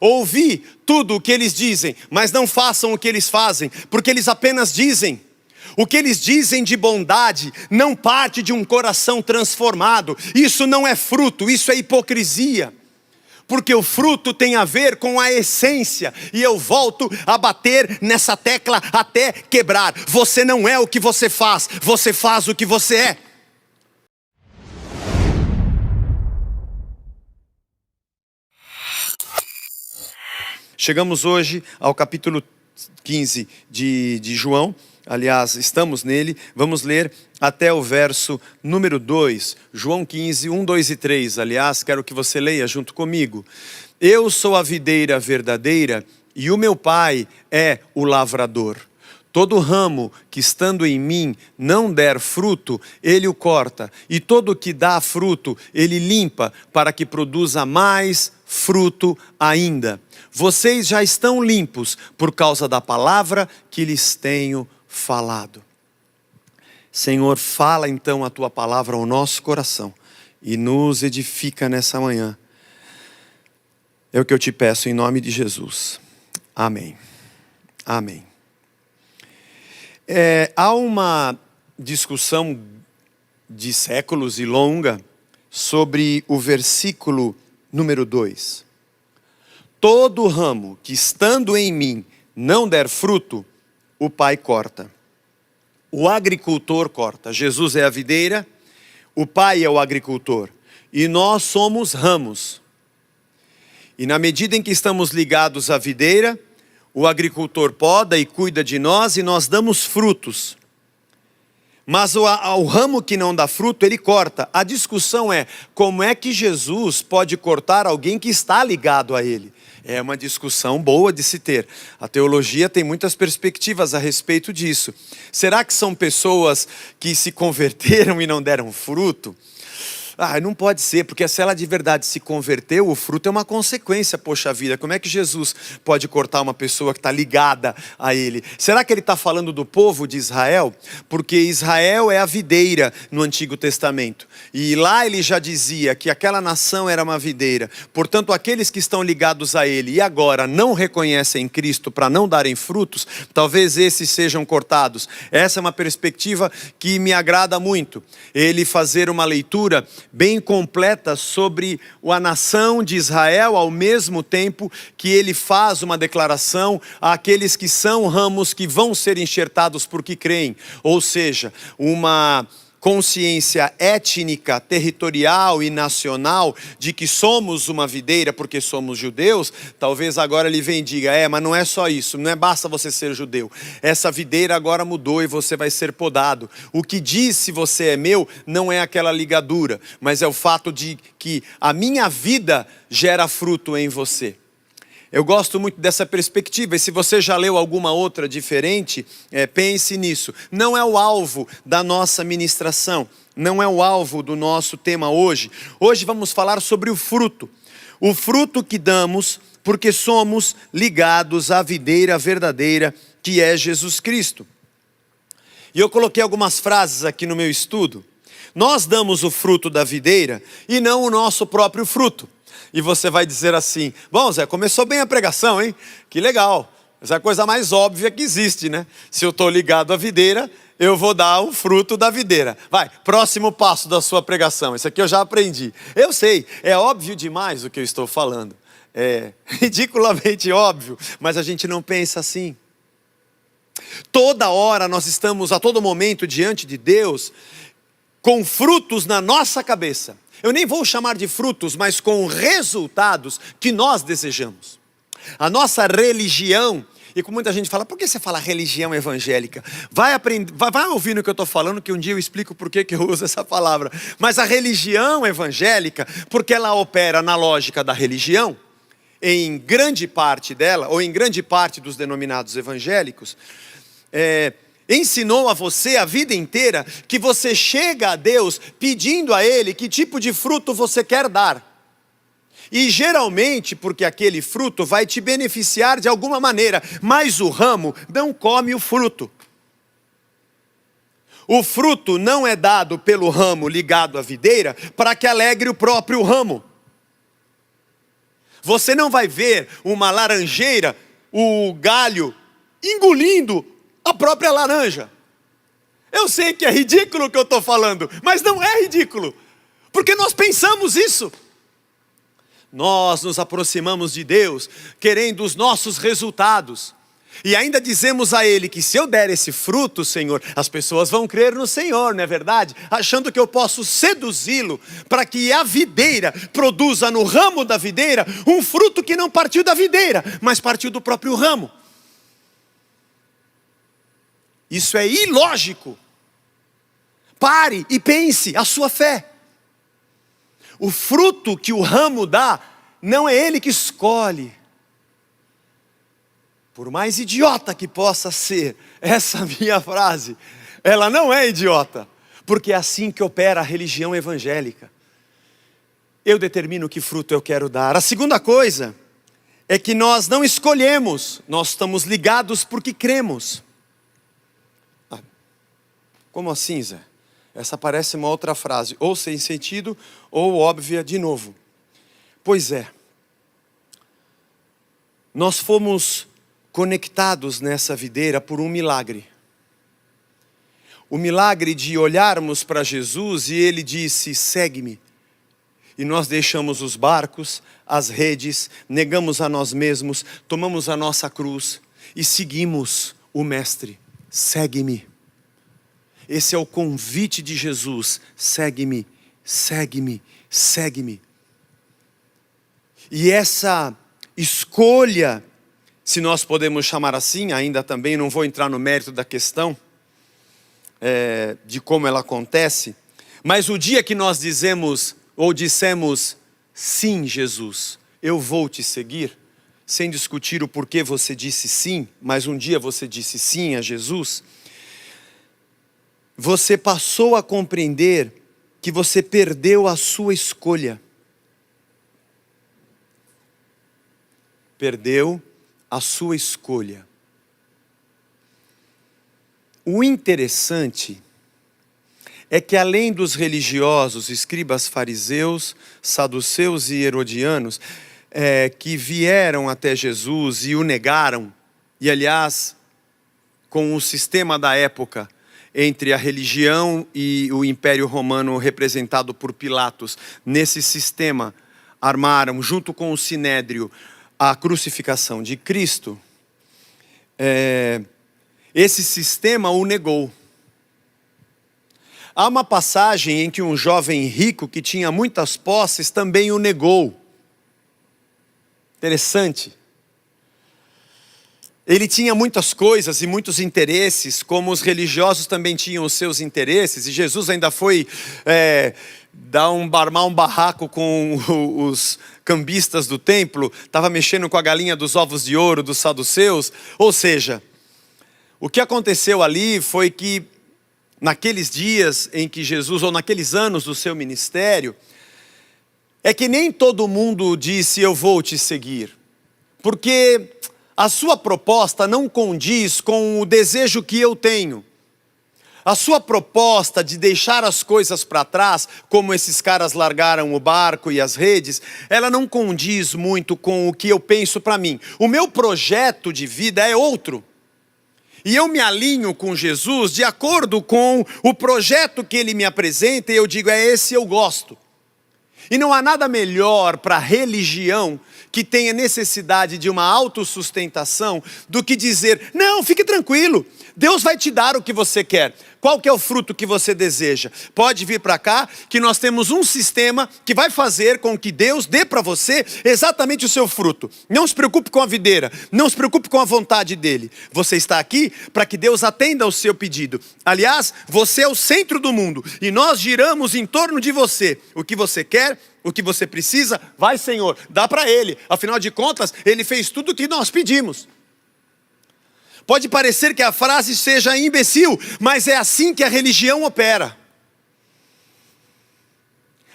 Ouvi tudo o que eles dizem, mas não façam o que eles fazem, porque eles apenas dizem. O que eles dizem de bondade não parte de um coração transformado. Isso não é fruto, isso é hipocrisia. Porque o fruto tem a ver com a essência. E eu volto a bater nessa tecla até quebrar. Você não é o que você faz o que você é. Chegamos hoje ao capítulo 15 de João. Aliás, estamos nele. Vamos ler até o verso número 2. João 15, 1, 2 e 3. Aliás, quero que você leia junto comigo. Eu sou a videira verdadeira e o meu pai é o lavrador. Todo ramo que estando em mim não der fruto, ele o corta. E todo que dá fruto, ele limpa para que produza mais fruto ainda. Vocês já estão limpos por causa da palavra que lhes tenho falado. Senhor, fala então a tua palavra ao nosso coração e nos edifica nessa manhã. É o que eu te peço em nome de Jesus. Amém. Amém. Há uma discussão de séculos e longa sobre o versículo número 2. Todo ramo que estando em mim não der fruto, o Pai corta. O agricultor corta. Jesus é a videira, o Pai é o agricultor. E nós somos ramos. E na medida em que estamos ligados à videira, o agricultor poda e cuida de nós e nós damos frutos. Mas o ramo que não dá fruto, ele corta. A discussão é, como é que Jesus pode cortar alguém que está ligado a ele? É uma discussão boa de se ter. A teologia tem muitas perspectivas a respeito disso. Será que são pessoas que se converteram e não deram fruto? Não pode ser, porque se ela de verdade se converteu, o fruto é uma consequência, poxa vida. Como é que Jesus pode cortar uma pessoa que está ligada a ele? Será que ele está falando do povo de Israel? Porque Israel é a videira no Antigo Testamento. E lá ele já dizia que aquela nação era uma videira. Portanto, aqueles que estão ligados a ele e agora não reconhecem Cristo para não darem frutos, talvez esses sejam cortados. Essa é uma perspectiva que me agrada muito. Ele fazer uma leitura bem completa sobre a nação de Israel, ao mesmo tempo que ele faz uma declaração àqueles que são ramos que vão ser enxertados porque creem. Ou seja, uma consciência étnica, territorial e nacional de que somos uma videira porque somos judeus. Talvez agora ele venha e diga, mas não é só isso, não é basta você ser judeu. Essa videira agora mudou e você vai ser podado. O que diz se você é meu não é aquela ligadura, mas é o fato de que a minha vida gera fruto em você. Eu gosto muito dessa perspectiva, e se você já leu alguma outra diferente, pense nisso. Não é o alvo da nossa ministração, não é o alvo do nosso tema hoje. Hoje vamos falar sobre o fruto que damos porque somos ligados à videira verdadeira que é Jesus Cristo. E eu coloquei algumas frases aqui no meu estudo. Nós damos o fruto da videira e não o nosso próprio fruto. E você vai dizer assim, bom Zé, começou bem a pregação, hein? Que legal, essa é a coisa mais óbvia que existe, né? Se eu estou ligado à videira, eu vou dar o fruto da videira. Vai, próximo passo da sua pregação, isso aqui eu já aprendi. Eu sei, é óbvio demais o que eu estou falando. É ridiculamente óbvio, mas a gente não pensa assim. Toda hora nós estamos, a todo momento, diante de Deus, com frutos na nossa cabeça. Eu nem vou chamar de frutos, mas com resultados que nós desejamos. A nossa religião, e como muita gente fala, por que você fala religião evangélica? Vai ouvir no que eu estou falando, que um dia eu explico por que eu uso essa palavra. Mas a religião evangélica, porque ela opera na lógica da religião, em grande parte dela, ou em grande parte dos denominados evangélicos, ensinou a você a vida inteira que você chega a Deus pedindo a Ele que tipo de fruto você quer dar. E geralmente porque aquele fruto vai te beneficiar de alguma maneira, mas o ramo não come o fruto. O fruto não é dado pelo ramo ligado à videira para que alegre o próprio ramo. Você não vai ver uma laranjeira, o galho, engolindo a própria laranja. Eu sei que é ridículo o que eu estou falando, mas não é ridículo, porque nós pensamos isso. Nós nos aproximamos de Deus, querendo os nossos resultados. E ainda dizemos a Ele que se eu der esse fruto, Senhor, as pessoas vão crer no Senhor, não é verdade? Achando que eu posso seduzi-lo para que a videira produza no ramo da videira um fruto que não partiu da videira, mas partiu do próprio ramo. Isso é ilógico. Pare e pense a sua fé. O fruto que o ramo dá, não é ele que escolhe. Por mais idiota que possa ser essa minha frase, ela não é idiota, porque é assim que opera a religião evangélica. Eu determino que fruto eu quero dar. A segunda coisa é que nós não escolhemos, nós estamos ligados porque cremos. Como assim, Zé? Essa parece uma outra frase, ou sem sentido, ou óbvia de novo. Pois é, nós fomos conectados nessa videira por um milagre. O milagre de olharmos para Jesus e Ele disse, segue-me. E nós deixamos os barcos, as redes, negamos a nós mesmos, tomamos a nossa cruz e seguimos o Mestre. Segue-me. Esse é o convite de Jesus, segue-me, segue-me, segue-me. E essa escolha, se nós podemos chamar assim, ainda também não vou entrar no mérito da questão, de como ela acontece, mas o dia que nós dizemos, ou dissemos, sim Jesus, eu vou te seguir, sem discutir o porquê você disse sim, mas um dia você disse sim a Jesus, você passou a compreender que você perdeu a sua escolha. Perdeu a sua escolha. O interessante é que além dos religiosos, escribas fariseus, saduceus e herodianos, que vieram até Jesus e o negaram, e aliás, com o sistema da época, entre a religião e o Império Romano representado por Pilatos, nesse sistema armaram, junto com o Sinédrio, a crucificação de Cristo, esse sistema o negou. Há uma passagem em que um jovem rico que tinha muitas posses também o negou. Interessante. Ele tinha muitas coisas e muitos interesses, como os religiosos também tinham os seus interesses, e Jesus ainda foi armar um barraco com os cambistas do templo, estava mexendo com a galinha dos ovos de ouro dos saduceus. Ou seja, o que aconteceu ali foi que naqueles dias em que Jesus, ou naqueles anos do seu ministério, é que nem todo mundo disse eu vou te seguir, porque a sua proposta não condiz com o desejo que eu tenho. A sua proposta de deixar as coisas para trás, como esses caras largaram o barco e as redes, ela não condiz muito com o que eu penso para mim. O meu projeto de vida é outro. E eu me alinho com Jesus de acordo com o projeto que Ele me apresenta e eu digo, é esse eu gosto. E não há nada melhor para a religião que tenha necessidade de uma autossustentação do que dizer, não, fique tranquilo, Deus vai te dar o que você quer. Qual que é o fruto que você deseja? Pode vir para cá, que nós temos um sistema que vai fazer com que Deus dê para você exatamente o seu fruto. Não se preocupe com a videira, não se preocupe com a vontade dele. Você está aqui para que Deus atenda ao seu pedido. Aliás, você é o centro do mundo e nós giramos em torno de você. O que você quer, o que você precisa, vai Senhor, dá para Ele. Afinal de contas, Ele fez tudo o que nós pedimos. Pode parecer que a frase seja imbecil, mas é assim que a religião opera.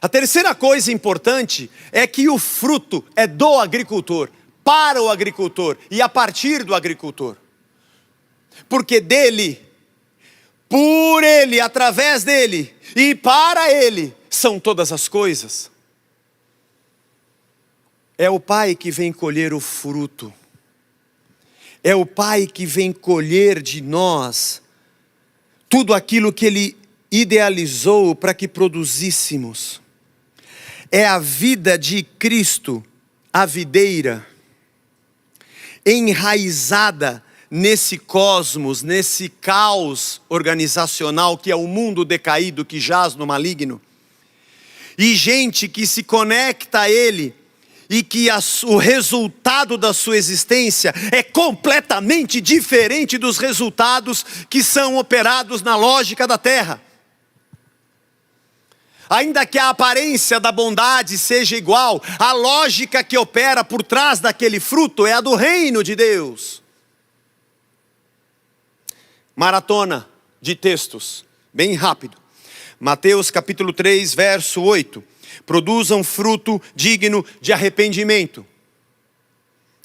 A terceira coisa importante é que o fruto é do agricultor, para o agricultor e a partir do agricultor. Porque dele, por ele, através dele e para ele, são todas as coisas. É o Pai que vem colher o fruto. É o Pai que vem colher de nós tudo aquilo que Ele idealizou para que produzíssemos. É a vida de Cristo, a videira, enraizada nesse cosmos, nesse caos organizacional que é o mundo decaído que jaz no maligno. E gente que se conecta a Ele e que o resultado da sua existência é completamente diferente dos resultados que são operados na lógica da terra. Ainda que a aparência da bondade seja igual, a lógica que opera por trás daquele fruto é a do reino de Deus. Maratona de textos, bem rápido. Mateus capítulo 3, verso 8. Produzam fruto digno de arrependimento.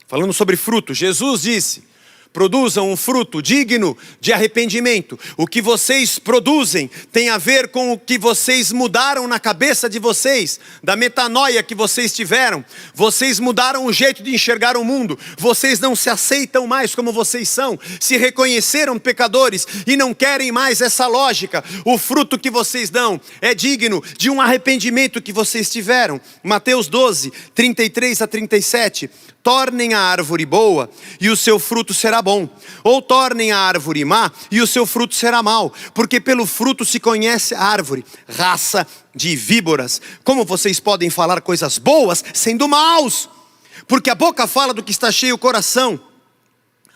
Falando sobre fruto, Jesus disse: produzam um fruto digno de arrependimento. O que vocês produzem tem a ver com o que vocês mudaram na cabeça de vocês, da metanoia que vocês tiveram. Vocês mudaram o jeito de enxergar o mundo. Vocês não se aceitam mais como vocês são. Se reconheceram pecadores e não querem mais essa lógica. O fruto que vocês dão é digno de um arrependimento que vocês tiveram. Mateus 12, 33 a 37. Tornem a árvore boa e o seu fruto será bom, ou tornem a árvore má e o seu fruto será mau, porque pelo fruto se conhece a árvore. Raça de víboras, como vocês podem falar coisas boas sendo maus? Porque a boca fala do que está cheio o coração.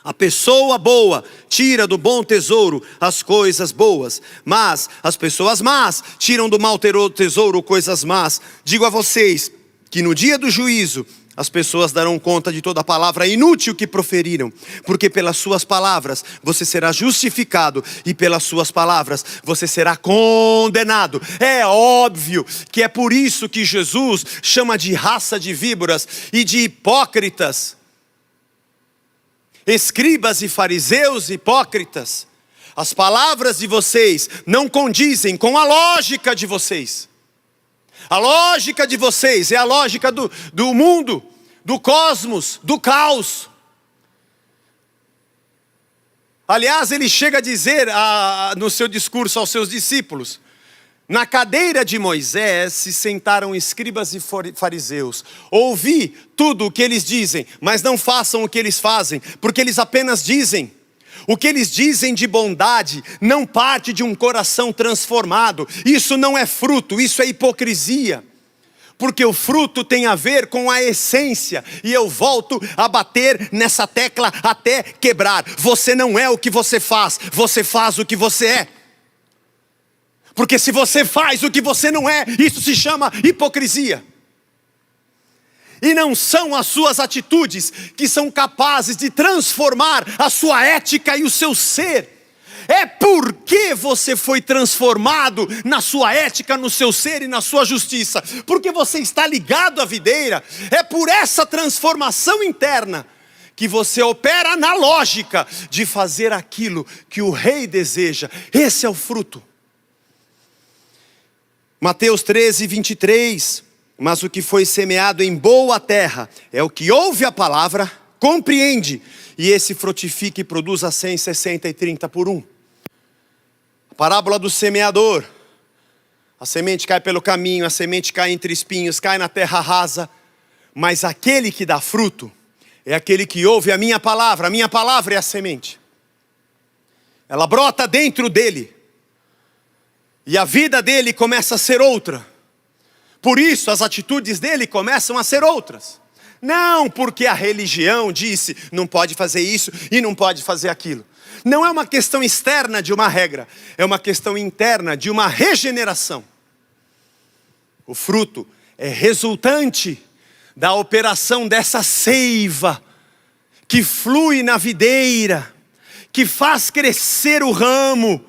A pessoa boa tira do bom tesouro as coisas boas, mas as pessoas más tiram do mau tesouro coisas más. Digo a vocês que no dia do juízo as pessoas darão conta de toda palavra inútil que proferiram, porque pelas suas palavras você será justificado e pelas suas palavras você será condenado. É óbvio que é por isso que Jesus chama de raça de víboras e de hipócritas, escribas e fariseus hipócritas. As palavras de vocês não condizem com a lógica de vocês. A lógica de vocês é a lógica do mundo, do cosmos, do caos. Aliás, ele chega a dizer no seu discurso aos seus discípulos: na cadeira de Moisés se sentaram escribas e fariseus. Ouvi tudo o que eles dizem, mas não façam o que eles fazem, porque eles apenas dizem. O que eles dizem de bondade não parte de um coração transformado. Isso não é fruto, isso é hipocrisia. Porque o fruto tem a ver com a essência. E eu volto a bater nessa tecla até quebrar. Você não é o que você faz o que você é. Porque se você faz o que você não é, isso se chama hipocrisia. E não são as suas atitudes que são capazes de transformar a sua ética e o seu ser. É porque você foi transformado na sua ética, no seu ser e na sua justiça. Porque você está ligado à videira. É por essa transformação interna que você opera na lógica de fazer aquilo que o rei deseja. Esse é o fruto. Mateus 13, 23. Mas o que foi semeado em boa terra é o que ouve a palavra, compreende, e esse frutifica e produz a 100, 60 e 30 por 1. A parábola do semeador. A semente cai pelo caminho, a semente cai entre espinhos, cai na terra rasa. Mas aquele que dá fruto é aquele que ouve a minha palavra é a semente. Ela brota dentro dele. E a vida dele começa a ser outra. Por isso as atitudes dele começam a ser outras. Não porque a religião disse não pode fazer isso e não pode fazer aquilo. Não é uma questão externa de uma regra. É uma questão interna de uma regeneração. O fruto é resultante da operação dessa seiva que flui na videira, que faz crescer o ramo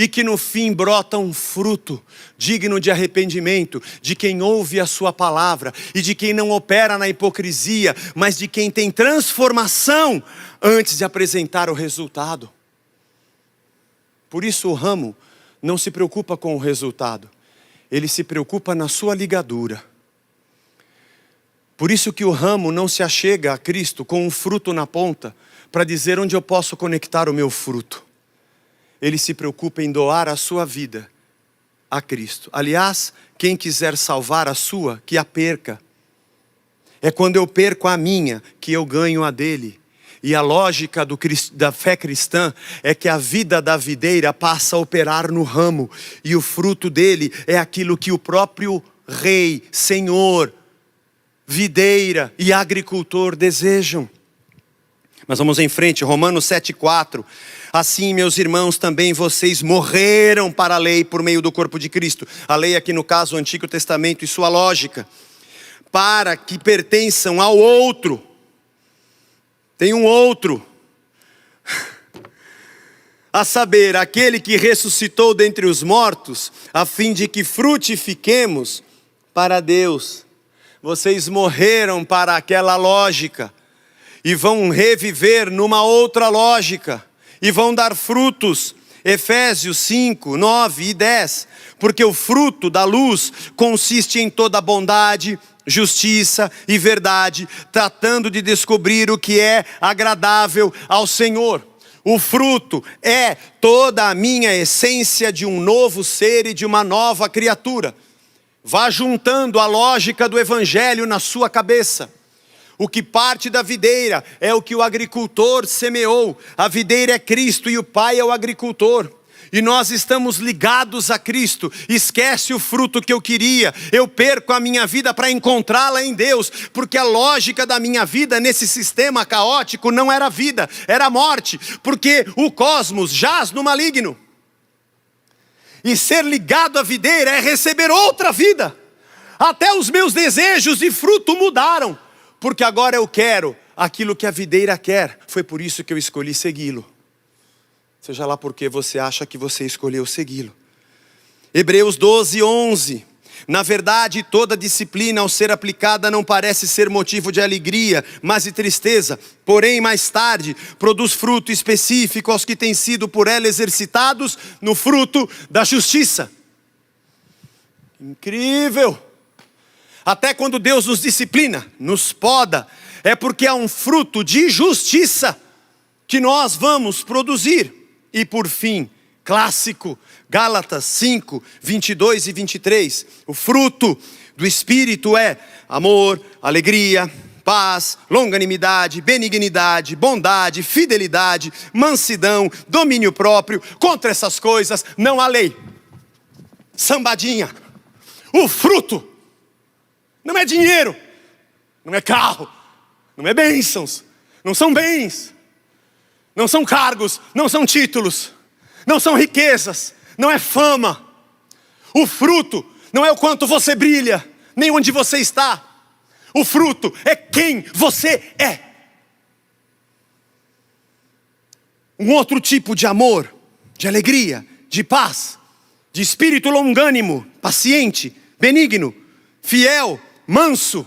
e que no fim brota um fruto digno de arrependimento, de quem ouve a sua palavra e de quem não opera na hipocrisia, mas de quem tem transformação antes de apresentar o resultado. Por isso o ramo não se preocupa com o resultado, ele se preocupa na sua ligadura. Por isso que o ramo não se achega a Cristo com um fruto na ponta, para dizer onde eu posso conectar o meu fruto. Ele se preocupa em doar a sua vida a Cristo. Aliás, quem quiser salvar a sua, que a perca. É quando eu perco a minha, que eu ganho a dele. E a lógica da fé cristã é que a vida da videira passa a operar no ramo. E o fruto dele é aquilo que o próprio Rei, Senhor, videira e agricultor desejam. Mas vamos em frente, Romanos 7,4. Assim, meus irmãos, também vocês morreram para a lei por meio do corpo de Cristo. A lei aqui no caso, o Antigo Testamento e sua lógica. Para que pertençam ao outro. Tem um outro. A saber, aquele que ressuscitou dentre os mortos, a fim de que frutifiquemos para Deus. Vocês morreram para aquela lógica. E vão reviver numa outra lógica. E vão dar frutos. Efésios 5, 9 e 10. Porque o fruto da luz consiste em toda bondade, justiça e verdade, tratando de descobrir o que é agradável ao Senhor. O fruto é toda a minha essência de um novo ser e de uma nova criatura. Vá juntando a lógica do Evangelho na sua cabeça. O que parte da videira é o que o agricultor semeou. A videira é Cristo e o Pai é o agricultor. E nós estamos ligados a Cristo. Esquece o fruto que eu queria. Eu perco a minha vida para encontrá-la em Deus. Porque a lógica da minha vida nesse sistema caótico não era vida, era morte. Porque o cosmos jaz no maligno. E ser ligado à videira é receber outra vida. Até os meus desejos de fruto mudaram. Porque agora eu quero aquilo que a videira quer. Foi por isso que eu escolhi segui-lo. Seja lá porque você acha que você escolheu segui-lo. Hebreus 12, 11. Na verdade, toda disciplina ao ser aplicada não parece ser motivo de alegria, mas de tristeza. Porém, mais tarde, produz fruto específico aos que têm sido por ela exercitados no fruto da justiça. Incrível! Até quando Deus nos disciplina, nos poda, é porque há um fruto de justiça que nós vamos produzir. E por fim, clássico, Gálatas 5, 22 e 23. O fruto do Espírito é amor, alegria, paz, longanimidade, benignidade, bondade, fidelidade, mansidão, domínio próprio. Contra essas coisas não há lei. Sambadinha. O fruto não é dinheiro, não é carro, não é bênçãos, não são bens, não são cargos, não são títulos, não são riquezas, não é fama. O fruto não é o quanto você brilha, nem onde você está. O fruto é quem você é. Um outro tipo de amor, de alegria, de paz, de espírito longânimo, paciente, benigno, fiel, manso,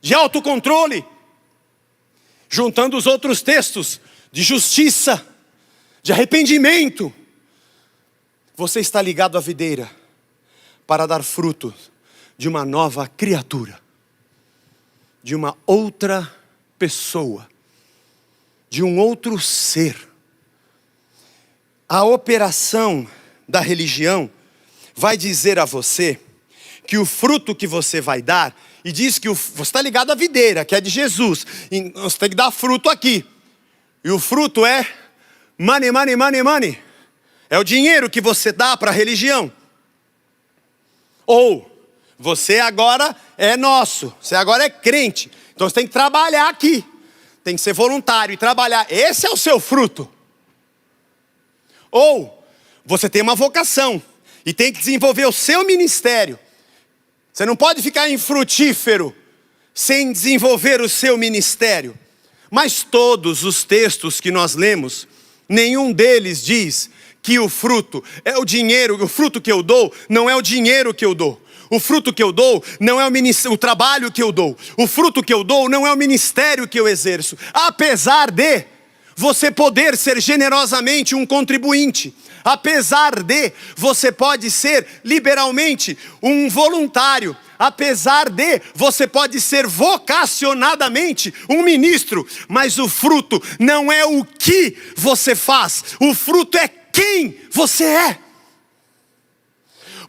de autocontrole. Juntando os outros textos de justiça, de arrependimento. Você está ligado à videira para dar fruto de uma nova criatura, de uma outra pessoa, de um outro ser. A operação da religião vai dizer a você que o fruto que você vai dar, e diz que você está ligado à videira, que é de Jesus, e você tem que dar fruto aqui. E o fruto é money, money, money, money. É o dinheiro que você dá para a religião. Ou você agora é nosso, você agora é crente. Então você tem que trabalhar aqui. Tem que ser voluntário e trabalhar. Esse é o seu fruto. Ou você tem uma vocação e tem que desenvolver o seu ministério. Você não pode ficar infrutífero sem desenvolver o seu ministério. Mas todos os textos que nós lemos, nenhum deles diz que o fruto é o dinheiro, o fruto que eu dou não é o dinheiro que eu dou. O fruto que eu dou não é o trabalho que eu dou. O fruto que eu dou não é o ministério que eu exerço. Apesar de você poder ser generosamente um contribuinte. Apesar de você pode ser liberalmente um voluntário. apesar de você pode ser vocacionadamente um ministro, mas o fruto não é o que você faz, o fruto é quem você é.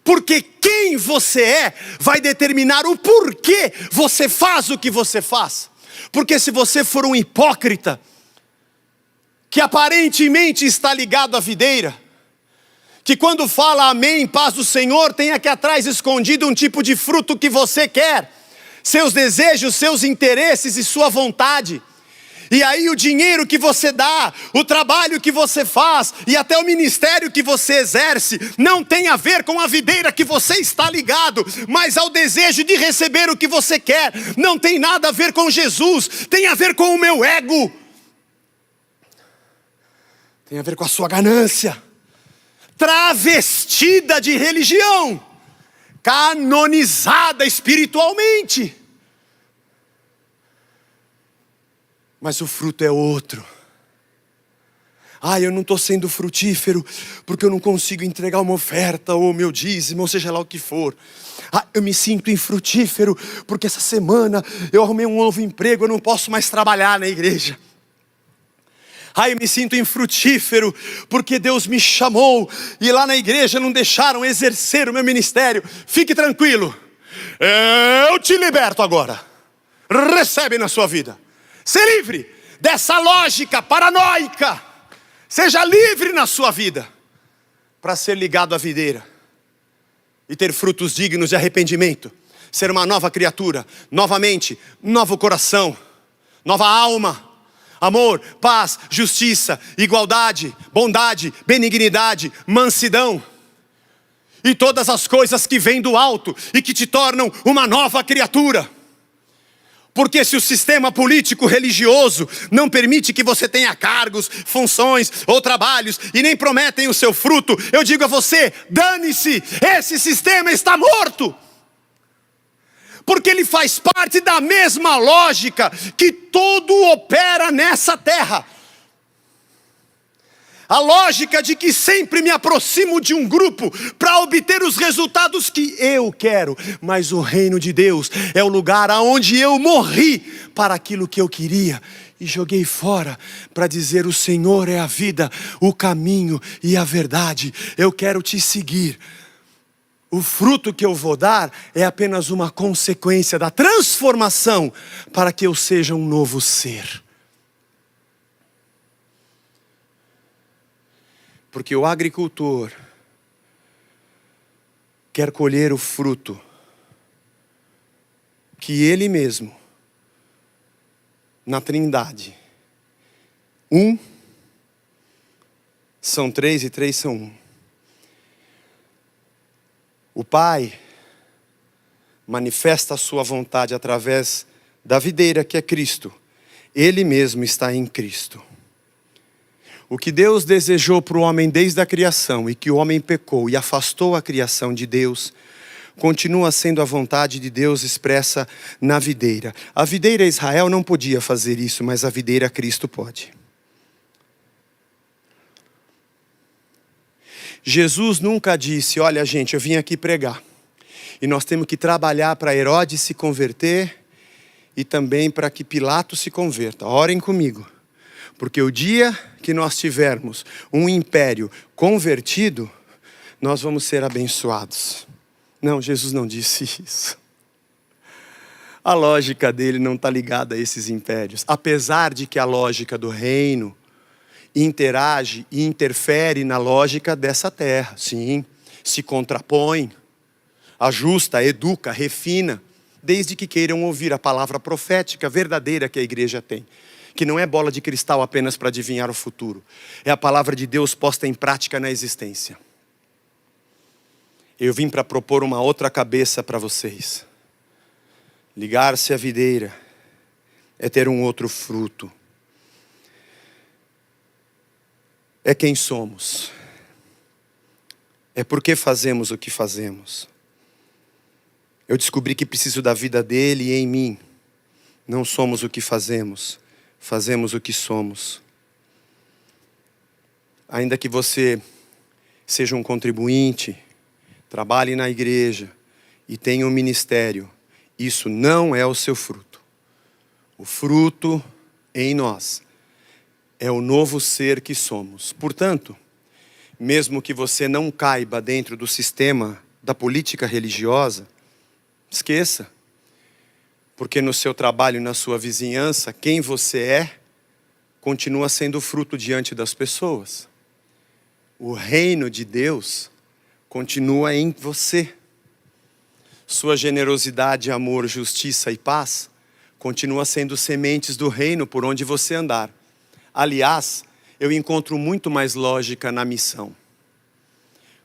Porque quem você é vai determinar o porquê você faz o que você faz. Porque se você for um hipócrita, que aparentemente está ligado à videira, que quando fala amém, paz do Senhor, tem aqui atrás escondido um tipo de fruto que você quer, seus desejos, seus interesses e sua vontade. E aí o dinheiro que você dá, o trabalho que você faz e até o ministério que você exerce não tem a ver com a videira que você está ligado, mas ao desejo de receber o que você quer. Não tem nada a ver com Jesus, tem a ver com o meu ego. Tem a ver com a sua ganância, travestida de religião, canonizada espiritualmente. Mas o fruto é outro. Eu não estou sendo frutífero porque eu não consigo entregar uma oferta ou meu dízimo, ou seja lá o que for. Eu me sinto infrutífero porque essa semana eu arrumei um novo emprego, eu não posso mais trabalhar na igreja. Eu me sinto infrutífero porque Deus me chamou e lá na igreja não deixaram exercer o meu ministério. Fique tranquilo, eu te liberto agora. Recebe na sua vida. Ser livre dessa lógica paranoica. Seja livre na sua vida para ser ligado à videira e ter frutos dignos de arrependimento. Ser uma nova criatura, novamente, novo coração, nova alma. Amor, paz, justiça, igualdade, bondade, benignidade, mansidão. E todas as coisas que vêm do alto e que te tornam uma nova criatura. Porque se o sistema político religioso não permite que você tenha cargos, funções ou trabalhos e nem prometem o seu fruto, eu digo a você, dane-se, esse sistema está morto. Porque ele faz parte da mesma lógica que tudo opera nessa terra. A lógica de que sempre me aproximo de um grupo para obter os resultados que eu quero. Mas o reino de Deus é o lugar aonde eu morri para aquilo que eu queria. E joguei fora para dizer: o Senhor é a vida, o caminho e a verdade. Eu quero te seguir. O fruto que eu vou dar é apenas uma consequência da transformação para que eu seja um novo ser. Porque o agricultor quer colher o fruto que ele mesmo, na Trindade, são três e três são um. O Pai manifesta a sua vontade através da videira que é Cristo. Ele mesmo está em Cristo. O que Deus desejou para o homem desde a criação e que o homem pecou e afastou a criação de Deus, continua sendo a vontade de Deus expressa na videira. A videira Israel não podia fazer isso, mas a videira Cristo pode. Jesus nunca disse: olha gente, eu vim aqui pregar e nós temos que trabalhar para Herodes se converter e também para que Pilatos se converta. Orem comigo. Porque o dia que nós tivermos um império convertido, nós vamos ser abençoados. Não, Jesus não disse isso. A lógica dele não está ligada a esses impérios. Apesar de que a lógica do reino interage e interfere na lógica dessa terra. Sim, se contrapõe, ajusta, educa, refina. Desde que queiram ouvir a palavra profética verdadeira que a igreja tem. Que não é bola de cristal apenas para adivinhar o futuro. É a palavra de Deus posta em prática na existência. Eu vim para propor uma outra cabeça para vocês. Ligar-se à videira é ter um outro fruto. É quem somos. É porque fazemos o que fazemos. Eu descobri que preciso da vida dele em mim. Não somos o que fazemos. Fazemos o que somos. Ainda que você seja um contribuinte, trabalhe na igreja e tem um ministério, isso não é o seu fruto. O fruto em nós é o novo ser que somos. Portanto, mesmo que você não caiba dentro do sistema da política religiosa, esqueça. Porque no seu trabalho e na sua vizinhança, quem você é, continua sendo fruto diante das pessoas. O reino de Deus continua em você. Sua generosidade, amor, justiça e paz continua sendo sementes do reino por onde você andar. Aliás, eu encontro muito mais lógica na missão.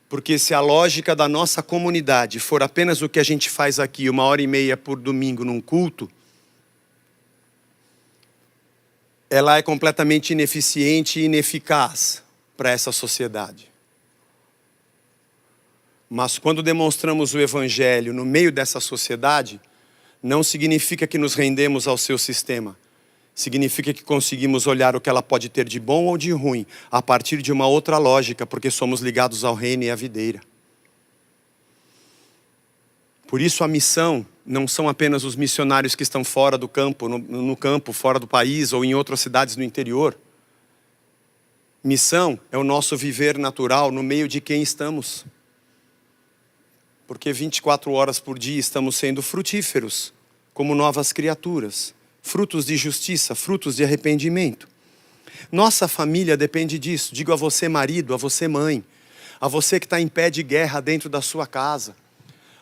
Porque se a lógica da nossa comunidade for apenas o que a gente faz aqui, 1h30 por domingo num culto, ela é completamente ineficiente e ineficaz para essa sociedade. Mas quando demonstramos o Evangelho no meio dessa sociedade, não significa que nos rendemos ao seu sistema. Significa que conseguimos olhar o que ela pode ter de bom ou de ruim, a partir de uma outra lógica, porque somos ligados ao reino e à videira. Por isso a missão não são apenas os missionários que estão fora do campo, no campo, fora do país ou em outras cidades no interior. Missão é o nosso viver natural no meio de quem estamos. Porque 24 horas por dia estamos sendo frutíferos, como novas criaturas. Frutos de justiça, frutos de arrependimento. Nossa família depende disso. Digo a você marido, a você mãe, a você que está em pé de guerra dentro da sua casa,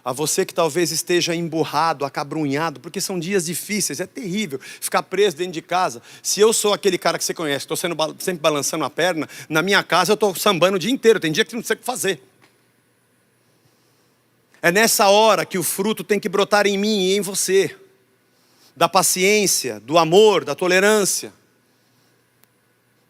a você que talvez esteja emburrado, acabrunhado, porque são dias difíceis, é terrível ficar preso dentro de casa. Se eu sou aquele cara que você conhece, estou sempre balançando a perna, na minha casa eu estou sambando o dia inteiro, tem dia que não sei o que fazer. É nessa hora que o fruto tem que brotar em mim e em você. Da paciência, do amor, da tolerância,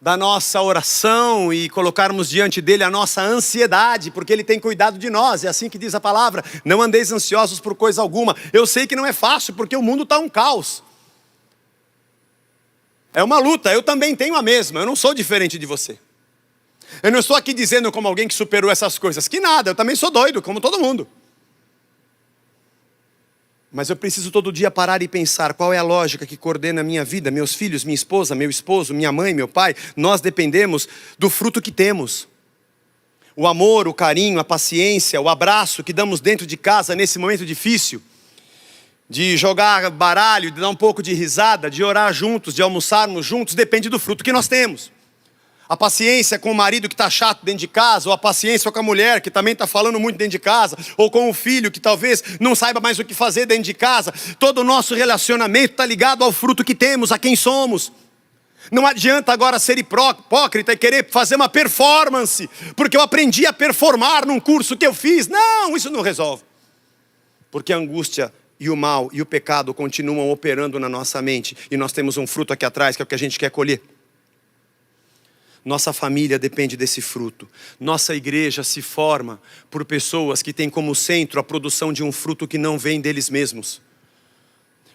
da nossa oração e colocarmos diante dele a nossa ansiedade, porque ele tem cuidado de nós, é assim que diz a palavra, não andeis ansiosos por coisa alguma. Eu sei que não é fácil, porque o mundo está um caos. É uma luta, eu também tenho a mesma, eu não sou diferente de você. Eu não estou aqui dizendo como alguém que superou essas coisas, que nada, eu também sou doido, como todo mundo. Mas eu preciso todo dia parar e pensar qual é a lógica que coordena a minha vida, meus filhos, minha esposa, meu esposo, minha mãe, meu pai. Nós dependemos do fruto que temos. O amor, o carinho, a paciência, o abraço que damos dentro de casa nesse momento difícil. De jogar baralho, de dar um pouco de risada, de orar juntos, de almoçarmos juntos, depende do fruto que nós temos. A paciência com o marido que está chato dentro de casa, ou a paciência com a mulher que também está falando muito dentro de casa, ou com o filho que talvez não saiba mais o que fazer dentro de casa. Todo o nosso relacionamento está ligado ao fruto que temos, a quem somos. Não adianta agora ser hipócrita e querer fazer uma performance, porque eu aprendi a performar num curso que eu fiz. Não, isso não resolve. Porque a angústia e o mal e o pecado continuam operando na nossa mente, e nós temos um fruto aqui atrás que é o que a gente quer colher. Nossa família depende desse fruto. Nossa igreja se forma por pessoas que têm como centro a produção de um fruto que não vem deles mesmos.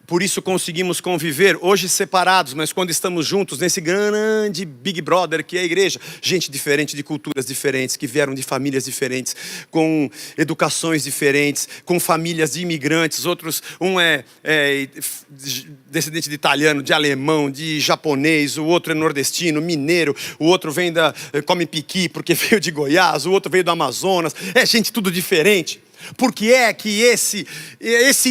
Por isso conseguimos conviver, hoje separados, mas quando estamos juntos nesse grande Big Brother que é a igreja. Gente diferente, de culturas diferentes, que vieram de famílias diferentes, com educações diferentes, com famílias de imigrantes. Outros, um é descendente de italiano, de alemão, de japonês. O outro é nordestino, mineiro. O outro come piqui porque veio de Goiás. O outro veio do Amazonas. É gente tudo diferente. Por que é que esse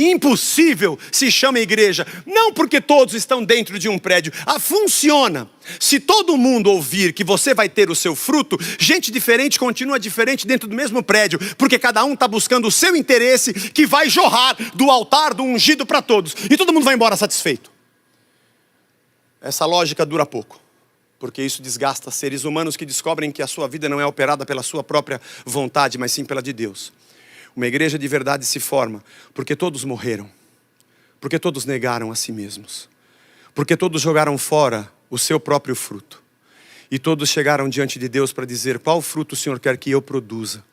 impossível se chama igreja? Não porque todos estão dentro de um prédio. Funciona. Se todo mundo ouvir que você vai ter o seu fruto, gente diferente continua diferente dentro do mesmo prédio, porque cada um está buscando o seu interesse, que vai jorrar do altar do ungido para todos. E todo mundo vai embora satisfeito. Essa lógica dura pouco, porque isso desgasta seres humanos que descobrem que a sua vida não é operada pela sua própria vontade, mas sim pela de Deus. Uma igreja de verdade se forma porque todos morreram, porque todos negaram a si mesmos, porque todos jogaram fora o seu próprio fruto, e todos chegaram diante de Deus para dizer: qual fruto o Senhor quer que eu produza?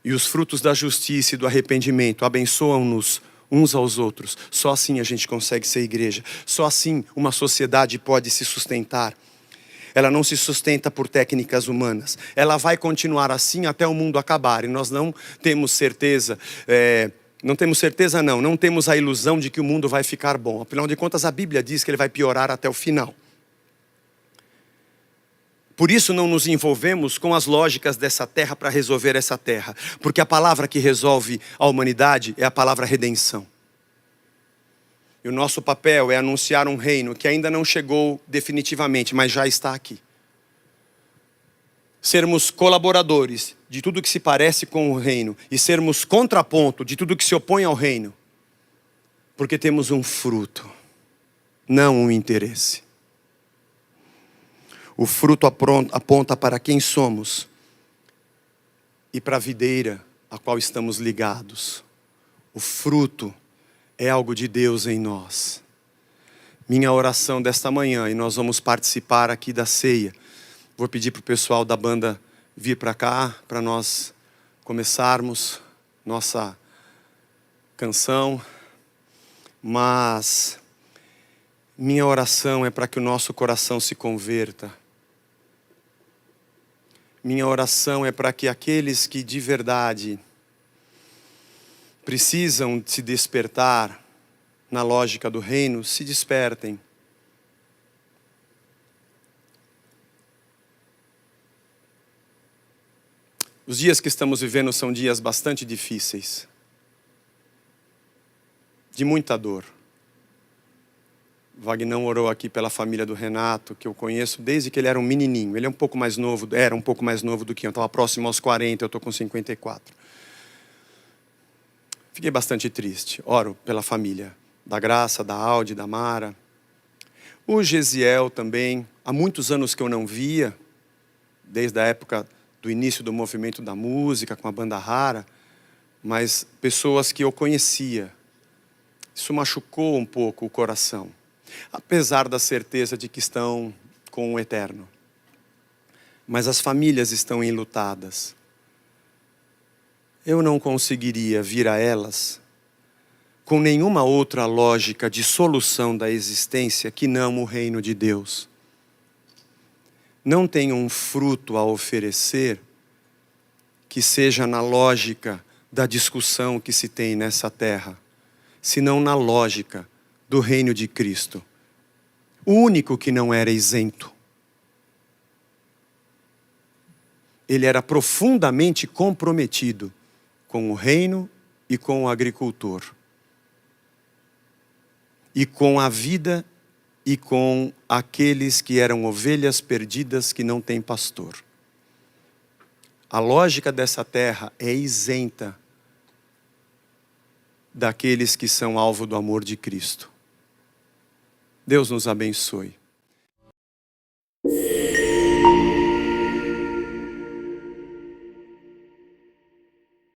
E os frutos da justiça e do arrependimento abençoam-nos uns aos outros. Só assim a gente consegue ser igreja, só assim uma sociedade pode se sustentar. ela não se sustenta por técnicas humanas. Ela vai continuar assim até o mundo acabar. E nós não temos certeza, não temos a ilusão de que o mundo vai ficar bom. Afinal de contas, a Bíblia diz que ele vai piorar até o final. Por isso não nos envolvemos com as lógicas dessa terra para resolver essa terra. Porque a palavra que resolve a humanidade é a palavra redenção. E o nosso papel é anunciar um reino que ainda não chegou definitivamente, mas já está aqui. Sermos colaboradores de tudo que se parece com o reino e sermos contraponto de tudo que se opõe ao reino. Porque temos um fruto, não um interesse. O fruto aponta para quem somos e para a videira a qual estamos ligados. O fruto é algo de Deus em nós. Minha oração desta manhã, e nós vamos participar aqui da ceia. Vou pedir para o pessoal da banda vir para cá, para nós começarmos nossa canção. Mas minha oração é para que o nosso coração se converta. Minha oração é para que aqueles que de verdade precisam se despertar na lógica do reino, se despertem. Os dias que estamos vivendo são dias bastante difíceis, de muita dor. Vagnão orou aqui pela família do Renato, que eu conheço desde que ele era um menininho. Ele é um pouco mais novo, era um pouco mais novo do que eu. Estava próximo aos 40, eu estou com 54. Fiquei bastante triste. Oro pela família da Graça, da Aldi, da Mara. O Gesiel também. Há muitos anos que eu não via, desde a época do início do movimento da música, com a banda Rara. Mas pessoas que eu conhecia. Isso machucou um pouco o coração. Apesar da certeza de que estão com o eterno. Mas as famílias estão enlutadas. Eu não conseguiria vir a elas com nenhuma outra lógica de solução da existência que não o reino de Deus. Não tenho um fruto a oferecer que seja na lógica da discussão que se tem nessa terra, senão na lógica do reino de Cristo. O único que não era isento. Ele era profundamente comprometido com o reino e com o agricultor. E com a vida e com aqueles que eram ovelhas perdidas que não têm pastor. A lógica dessa terra é isenta daqueles que são alvo do amor de Cristo. Deus nos abençoe.